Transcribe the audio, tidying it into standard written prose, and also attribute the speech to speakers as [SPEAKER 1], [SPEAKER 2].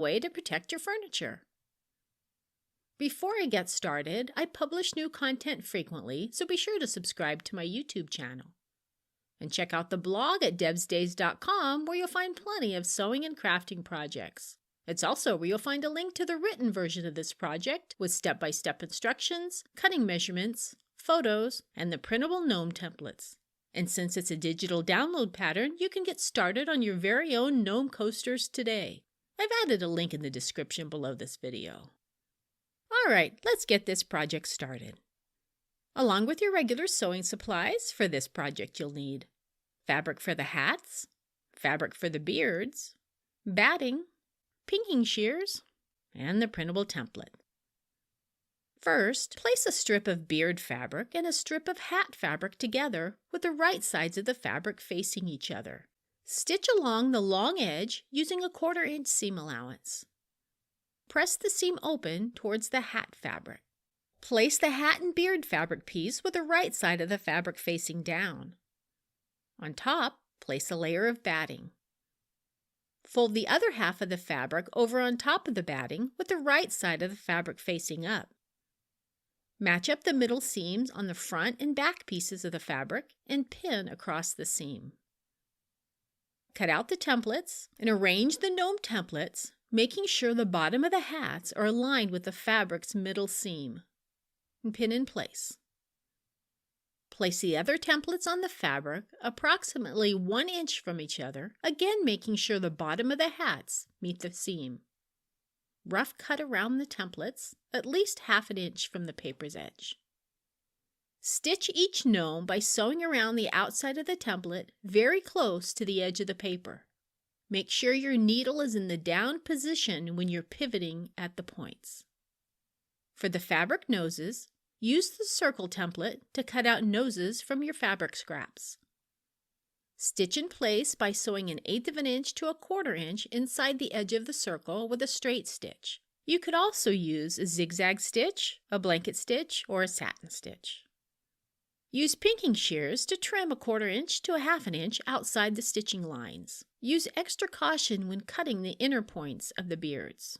[SPEAKER 1] way to protect your furniture. Before I get started, I publish new content frequently, so be sure to subscribe to my YouTube channel. And check out the blog at debsdays.com where you'll find plenty of sewing and crafting projects. It's also where you'll find a link to the written version of this project with step-by-step instructions, cutting measurements, photos, and the printable gnome templates. And since it's a digital download pattern, you can get started on your very own gnome coasters today. I've added a link in the description below this video. Alright, let's get this project started. Along with your regular sewing supplies, for this project you'll need fabric for the hats, fabric for the beards, batting, pinking shears, and the printable template. First, place a strip of beard fabric and a strip of hat fabric together with the right sides of the fabric facing each other. Stitch along the long edge using a 1/4 inch seam allowance. Press the seam open towards the hat fabric. Place the hat and beard fabric piece with the right side of the fabric facing down. On top, place a layer of batting. Fold the other half of the fabric over on top of the batting with the right side of the fabric facing up. Match up the middle seams on the front and back pieces of the fabric and pin across the seam. Cut out the templates and arrange the gnome templates, making sure the bottom of the hats are aligned with the fabric's middle seam. And pin in place. Place the other templates on the fabric approximately 1 inch from each other, again making sure the bottom of the hats meet the seam. Rough cut around the templates, at least 1/2 inch from the paper's edge. Stitch each gnome by sewing around the outside of the template very close to the edge of the paper. Make sure your needle is in the down position when you're pivoting at the points. For the fabric noses, use the circle template to cut out noses from your fabric scraps. Stitch in place by sewing 1/8 inch to 1/4 inch inside the edge of the circle with a straight stitch. You could also use a zigzag stitch, a blanket stitch, or a satin stitch. Use pinking shears to trim 1/4 inch to 1/2 inch outside the stitching lines. Use extra caution when cutting the inner points of the beards.